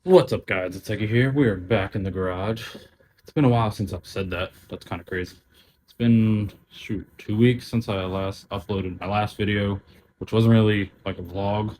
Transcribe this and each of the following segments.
What's up, guys? It's Eggie here. We are back in the garage. It's been a while since I've said that. That's kind of crazy. It's been, shoot, 2 weeks since I last uploaded my last video, which wasn't really like a vlog.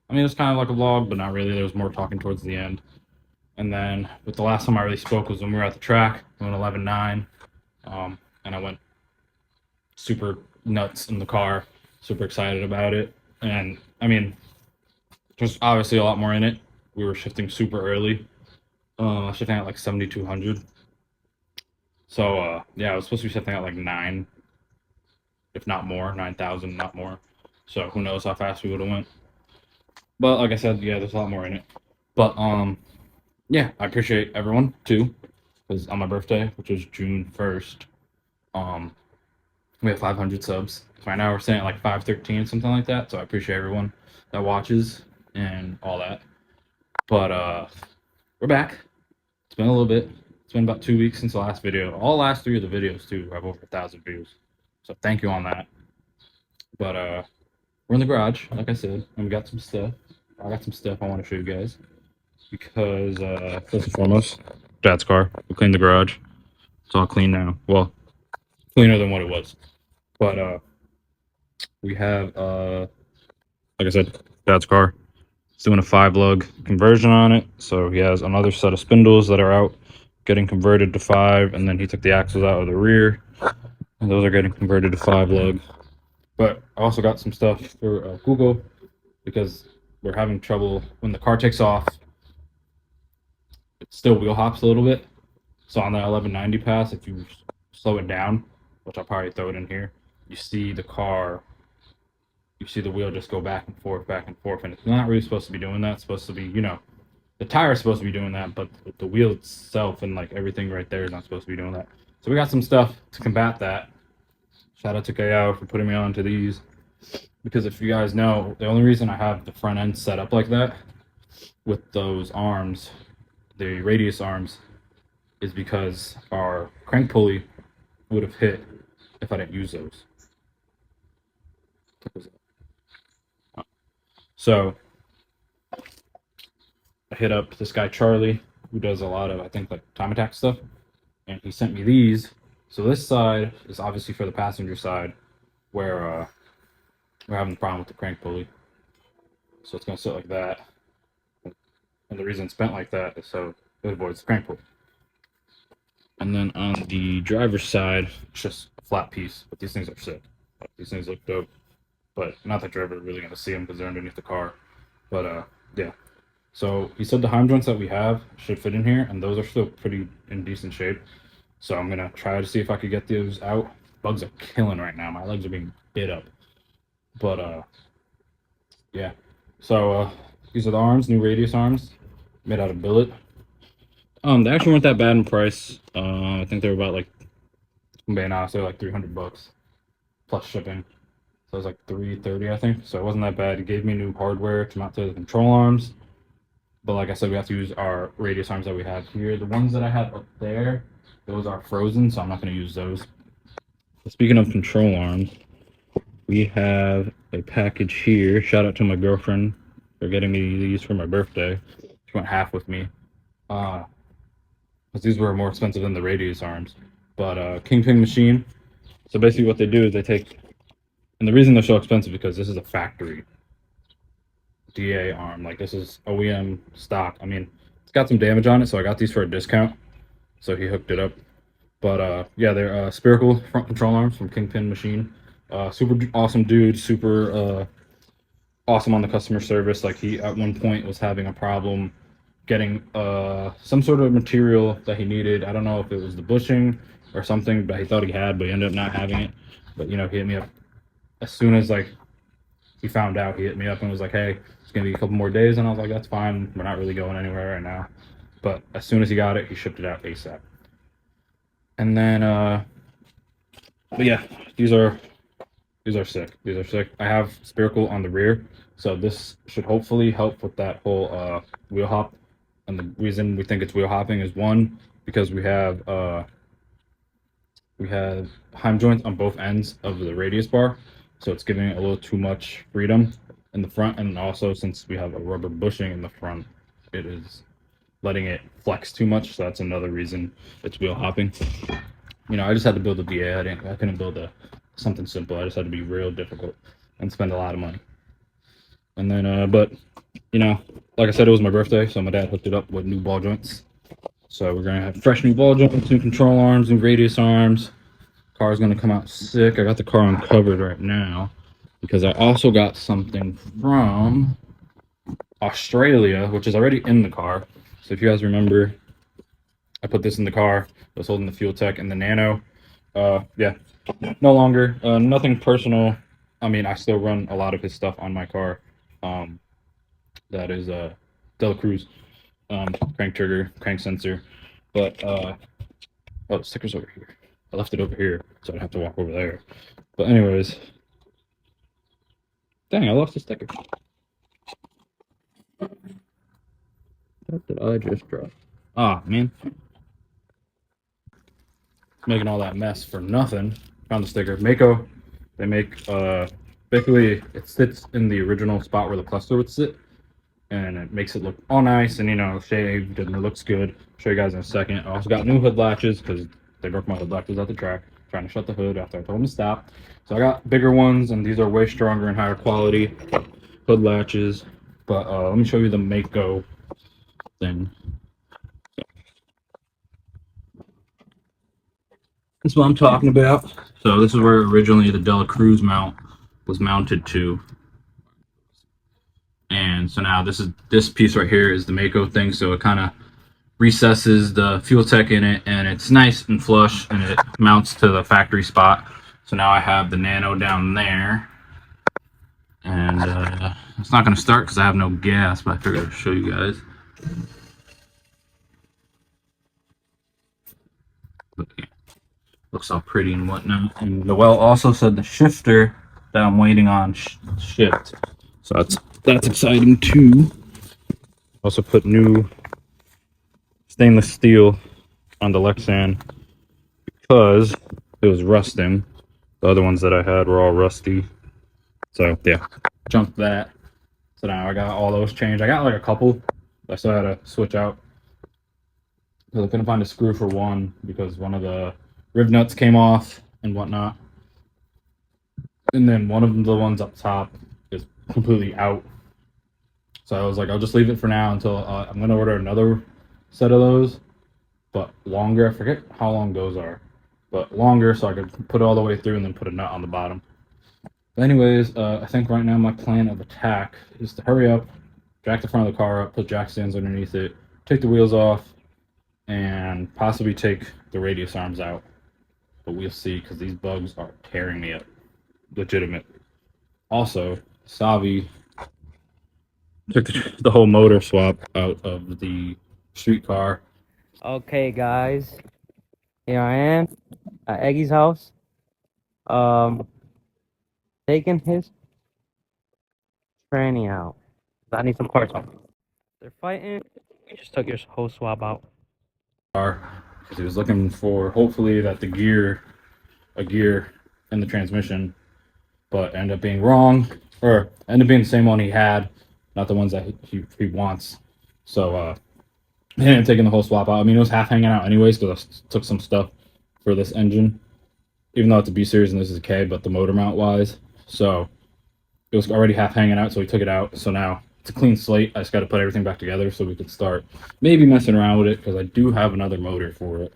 I mean, it was kind of like a vlog, but not really. There was more talking towards the end. And then, with the last time I really spoke was when we were at the track. I went 11.9, and I went super nuts in the car, super excited about it. And, I mean, there's obviously a lot more in it. We were shifting super early. Shifting at like 7,200. So yeah, I was supposed to be shifting at like 9, if not more, 9,000, not more. So who knows how fast we would have went. But like I said, yeah, there's a lot more in it. But yeah, I appreciate everyone too, because on my birthday, which was June 1st, um, we have 500 subs. Right now we're sitting at like 513, something like that. So I appreciate everyone that watches and all that. But we're back. It's been a little bit. It's been about 2 weeks since the last video. All last 3 of the videos too have over 1,000 views. So thank you on that. But we're in the garage, like I said, and we got some stuff. I got some stuff I want to show you guys because first and foremost, Dad's car. We cleaned the garage. It's all clean now. Well, cleaner than what it was. But we have like I said, Dad's car. He's doing a 5-lug conversion on it, so he has another set of spindles that are out getting converted to 5, and then he took the axles out of the rear, and those are getting converted to 5-lug. But I also got some stuff for Kuko, because we're having trouble when the car takes off. It still wheel hops a little bit, so on the 1190 pass, if you slow it down, which I'll probably throw it in here, you see the car, you see the wheel just go back and forth, and it's not really supposed to be doing that. It's supposed to be, you know, the tire is supposed to be doing that, but the wheel itself and like everything right there is not supposed to be doing that. So we got some stuff to combat that. Shout out to Kyao for putting me on to these, because if you guys know, the only reason I have the front end set up like that with those arms, the radius arms, is because our crank pulley would have hit if I didn't use those. So I hit up this guy Charlie, who does a lot of, I think, like time attack stuff, and he sent me these. So this side is obviously for the passenger side, where we're having the problem with the crank pulley. So it's gonna sit like that, and the reason it's bent like that is so it avoids the crank pulley. And then on the driver's side, it's just a flat piece, but these things are sick. These things look dope, but not that you're ever really gonna see them because they're underneath the car. But yeah. So he said the heim joints that we have should fit in here, and those are still pretty in decent shape. So I'm gonna try to see if I could get those out. Bugs are killing right now. My legs are being bit up. But yeah. So these are the arms, new radius arms, made out of billet. They actually weren't that bad in price. I think they were about like, I'm being honest, they're like $300 plus shipping. So it was like $330, I think. So it wasn't that bad. He gave me new hardware to mount to the control arms. But like I said, we have to use our radius arms that we have here. The ones that I have up there, those are frozen, so I'm not going to use those. So speaking of control arms, we have a package here. Shout out to my girlfriend for getting me these for my birthday. She went half with me. Because these were more expensive than the radius arms. But Kingpin machine. So basically what they do is they take, and the reason they're so expensive because this is a factory DA arm. Like, this is OEM stock. I mean, it's got some damage on it, so I got these for a discount. So he hooked it up. But yeah, they're spherical front control arms from Kingpin Machine. Super awesome dude, super awesome on the customer service. Like, he at one point was having a problem getting some sort of material that he needed. I don't know if it was the bushing or something that he thought he had, but he ended up not having it. But you know, he hit me up as soon as like he found out. He hit me up and was like, hey, it's gonna be a couple more days, and I was like, that's fine, we're not really going anywhere right now. But as soon as he got it, he shipped it out ASAP. And then but yeah, these are sick. These are sick. I have spherical on the rear, so this should hopefully help with that whole wheel hop. And the reason we think it's wheel hopping is, one, because we have heim joints on both ends of the radius bar, so it's giving it a little too much freedom in the front. And also, since we have a rubber bushing in the front, it is letting it flex too much. So that's another reason it's wheel hopping. You know, I just had to build a VA. I couldn't build something simple. I just had to be real difficult and spend a lot of money. And then, but you know, like I said, it was my birthday, so my dad hooked it up with new ball joints. So we're gonna have fresh new ball joints, new control arms, new radius arms. Car's gonna come out sick. I got the car uncovered right now because I also got something from Australia, which is already in the car. So if you guys remember, I put this in the car. I was holding the fuel tech and the nano. Yeah, no longer. Nothing personal. I mean, I still run a lot of his stuff on my car. That is Dela Cruz, crank trigger, crank sensor. But oh, the sticker's over here. I left it over here, so I'd have to walk over there. But anyways, dang, I lost the sticker. What did I just drop? Ah, man. Making all that mess for nothing. Found the sticker. Mako, they make, basically, it sits in the original spot where the cluster would sit. And it makes it look all nice and, you know, shaved, and it looks good. I'll show you guys in a second. I also got new hood latches because they broke my hood latches at the track, trying to shut the hood after I told them to stop. So I got bigger ones, and these are way stronger and higher quality hood latches. But let me show you the Mako thing. This is what I'm talking about. So this is where originally the Dela Cruz mount was mounted to. And so now this piece right here is the Mako thing. So it kind of recesses the fuel tech in it, and it's nice and flush, and it mounts to the factory spot. So now I have the nano down there, and it's not going to start because I have no gas, but I figured I'd show you guys. Looks all pretty and whatnot. And Noel also said the shifter that I'm waiting on shipped, so that's exciting too. Also put new stainless steel on the Lexan because it was rusting. The other ones that I had were all rusty. So yeah, junked that. So now I got all those changed. I got like a couple. I still had to switch out because I couldn't find a screw for one because one of the riv nuts came off and whatnot. And then one of the ones up top is completely out. So I was like, I'll just leave it for now until I'm going to order another set of those, but longer. I forget how long those are, but longer so I could put it all the way through and then put a nut on the bottom. But anyways, I think right now my plan of attack is to hurry up, jack the front of the car up, put jack stands underneath it, take the wheels off, and possibly take the radius arms out. But we'll see because these bugs are tearing me up. Legitimate. Also, Xavi took the whole motor swap out of the street car. Okay, guys, here I am at Eggie's house. Taking his tranny out. I need some parts on. They're fighting. We just took your whole swap out. Because he was looking for hopefully that a gear in the transmission, but ended up being wrong, or ended up being the same one he had, not the ones that he wants. So he ended up taking the whole swap out. I mean, it was half hanging out anyways because I took some stuff for this engine, even though it's a B series and this is a K, but the motor mount wise. So it was already half hanging out, so he took it out. So now it's a clean slate. I just got to put everything back together so we could start maybe messing around with it because I do have another motor for it.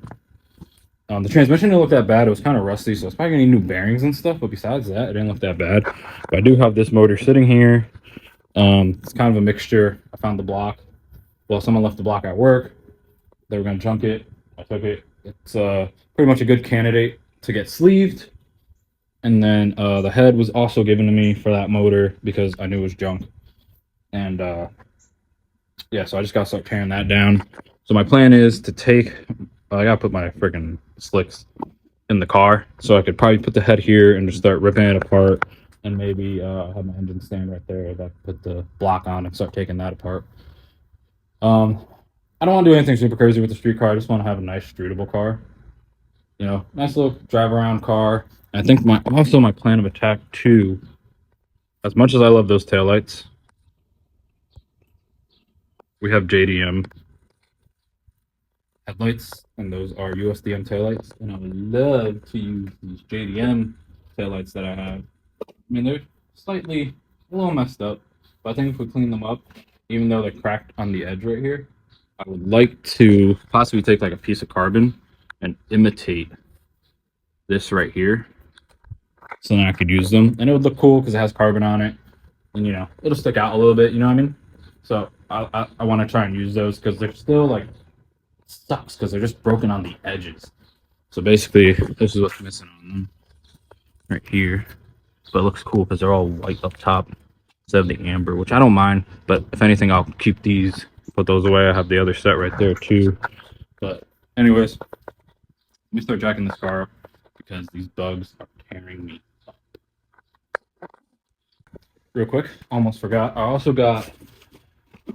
The transmission didn't look that bad. It was kind of rusty, so it's probably gonna need new bearings and stuff. But besides that, it didn't look that bad. But I do have this motor sitting here. It's kind of a mixture. I found the block. Well, someone left the block at work. They were gonna junk it. I took it. It's pretty much a good candidate to get sleeved. And then the head was also given to me for that motor because I knew it was junk. And yeah, so I just gotta start tearing that down. So my plan is to take. I gotta put my freaking slicks in the car, so I could probably put the head here and just start ripping it apart, and maybe have my engine stand right there. I put the block on and start taking that apart. I don't want to do anything super crazy with the street car. I just want to have a nice streetable car. You know, nice little drive around car. And I think my plan of attack too. As much as I love those taillights, we have JDM lights, and those are USDM taillights. And I would love to use these JDM taillights that I have. I mean, they're slightly a little messed up, but I think if we clean them up, even though they're cracked on the edge right here, I would like to possibly take like a piece of carbon and imitate this right here, so then I could use them, and it would look cool because it has carbon on it, and you know it'll stick out a little bit. You know what I mean? So I want to try and use those because they're still like sucks because they're just broken on the edges. So basically, this is what's missing on them right here, but it looks cool because they're all white up top instead of the amber, which I don't mind. But if anything, I'll keep these, put those away. I have the other set right there too. But anyways, let me start jacking this car up because these bugs are tearing me up. Real quick, almost forgot. I also got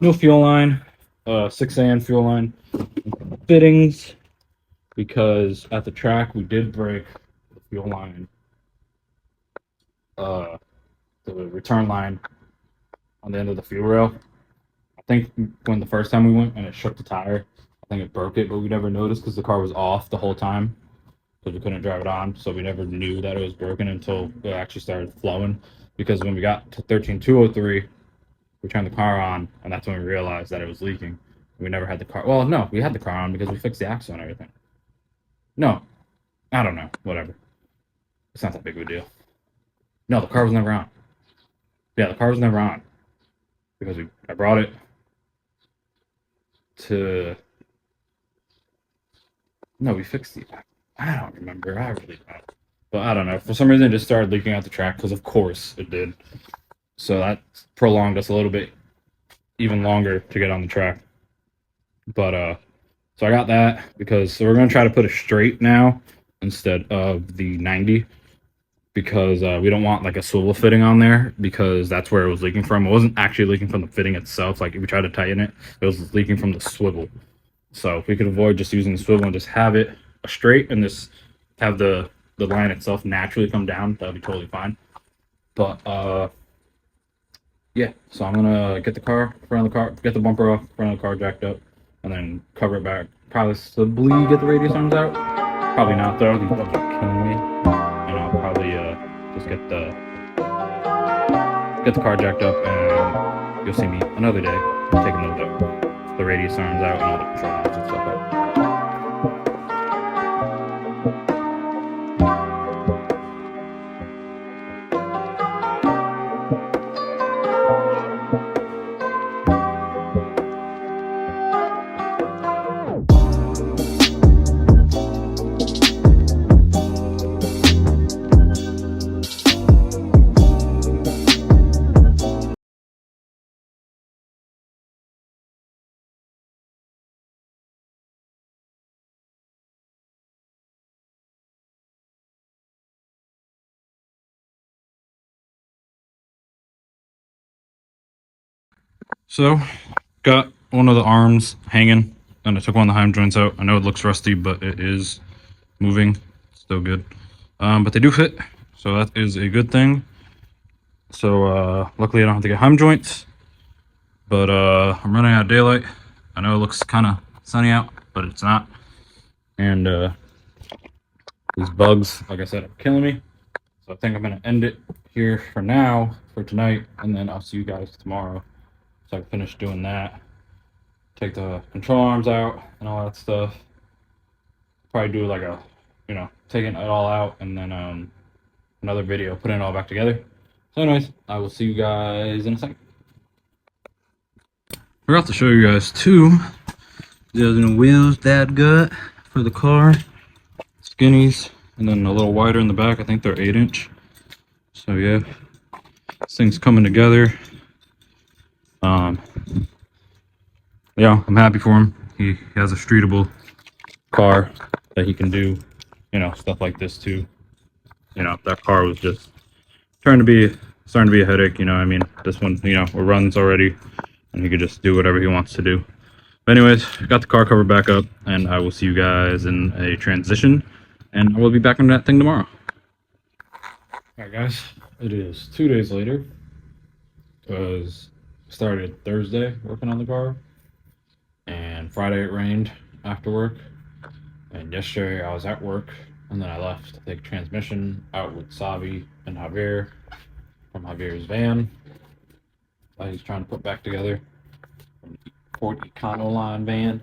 new fuel line, 6AN fuel line fittings, because at the track we did break the fuel line, the return line on the end of the fuel rail. I think when the first time we went and it shook the tire, I think it broke it, but we never noticed because the car was off the whole time because we couldn't drive it on, so we never knew that it was broken until it actually started flowing. Because when we got to 13203, we turned the car on, and that's when we realized that it was leaking. We never had the car. Well, no, we had the car on because we fixed the axle and everything. No, I don't know. Whatever. It's not that big of a deal. No, the car was never on. Yeah, the car was never on because I brought it to. No, we fixed the. I don't remember. I really don't. But I don't know. For some reason, it just started leaking out the track because, of course, it did. So that prolonged us a little bit, even longer to get on the track. But so I got that because we're going to try to put it straight now instead of the 90, because we don't want like a swivel fitting on there, because that's where it was leaking from. It wasn't actually leaking from the fitting itself. Like if we tried to tighten it, it was leaking from the swivel. So if we could avoid just using the swivel and just have it straight and just have the line itself naturally come down, that would be totally fine. But yeah, so I'm gonna get the front of the car, get the bumper off, front of the car jacked up, and then cover it back. Possibly get the radius arms out. Probably not though. These bugs are killing me, and I'll probably just get the car jacked up, and you'll see me another day taking the radius arms out and all the control arms and stuff out. So, got one of the arms hanging, and I took one of the heim joints out. I know it looks rusty, but it is moving. Still good. But they do fit, so that is a good thing. So, luckily I don't have to get heim joints, but I'm running out of daylight. I know it looks kind of sunny out, but it's not. And these bugs, like I said, are killing me. So I think I'm going to end it here for now, for tonight, and then I'll see you guys tomorrow. So I can finish doing that, take the control arms out and all that stuff. Probably do like a, taking it all out, and then another video, putting it all back together. So anyways, I will see you guys in a second. Forgot to show you guys too. There's no wheels that good for the car. Skinnies, and then a little wider in the back. I think they're 8-inch. So yeah, this thing's coming together. Yeah, I'm happy for him. He has a streetable car that he can do, stuff like this too. That car was just starting to be a headache. I mean, this one, it runs already, and he could just do whatever he wants to do. But anyways, got the car covered back up, and I will see you guys in a transition, and I will be back on that thing tomorrow. Alright guys, it is 2 days later, because I started Thursday working on the car, and Friday it rained after work, And yesterday I was at work, and then I left to take transmission out with Xavi and Javier from Javier's van that he's trying to put back together from the Ford Econoline van.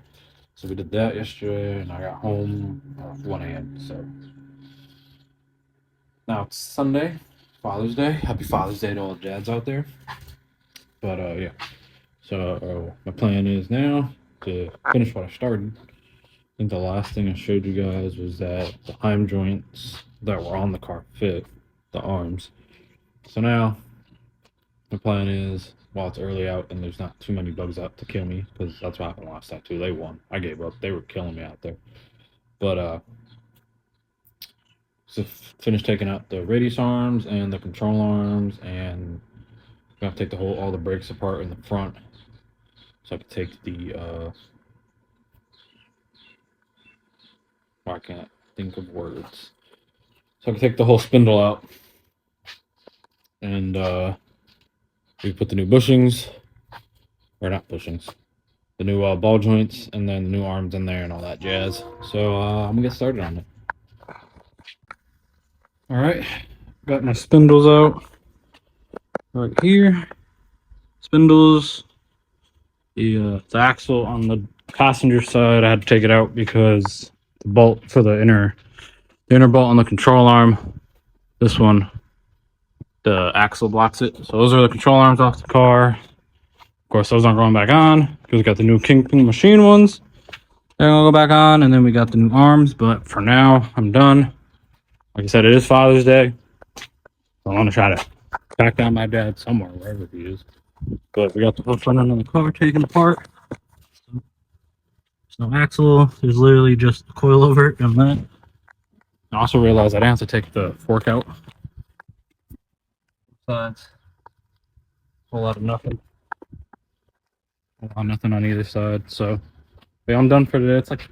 So we did that yesterday, and I got home at 1 a.m. So now it's Sunday, Father's Day. Happy Father's Day to all the dads out there. But yeah, so my plan is now to finish what I started. I think the last thing I showed you guys was that the arm joints that were on the car fit the arms. So now the plan is, while it's early out and there's not too many bugs out to kill me, because that's what happened last time too. They won. I gave up. They were killing me out there. But so finish taking out the radius arms and the control arms, and I'm gonna take all the brakes apart in the front, so I can take the I can't think of words. So I can take the whole spindle out, and we put the new bushings, or not bushings, the new ball joints, and then the new arms in there and all that jazz. So I'm gonna get started on it. All right, got my spindles out right here. Spindles. The axle on the passenger side, I had to take it out because the bolt for the inner bolt on the control arm, this one, the axle blocks it. So those are the control arms off the car. Of course, those aren't going back on because we got the new King machine ones. They're gonna go back on, and then we got the new arms. But for now, I'm done. Like I said, it is Father's Day. So I want to try to track down my dad somewhere, wherever he is. But we got the whole front end of the car taken apart. There's no axle. There's literally just the coil over it and that. I also realized I didn't have to take the fork out. Sides. A whole lot of nothing. A lot of nothing on either side. So yeah, I'm done for today. It's like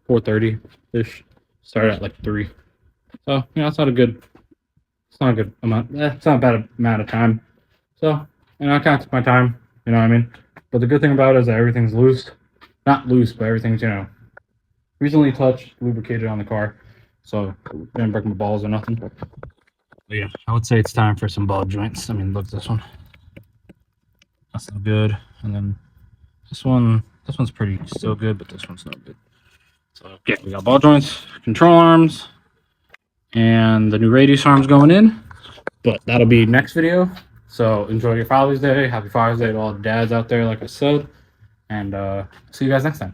4:30-ish. Started at like 3. So yeah, it's not a good amount. It's not a bad amount of time. So I kind of took my time, you know what I mean? But the good thing about it is that everything's loose. Not loose, but everything's, recently touched, lubricated on the car. So didn't break my balls or nothing. But yeah, I would say it's time for some ball joints. I mean, look at this one. That's not good. And then this one's pretty still good, but this one's not good. So yeah, we got ball joints, control arms, and the new radius arms going in. But that'll be next video. So enjoy your Father's Day. Happy Father's Day to all the dads out there, like I said. And see you guys next time.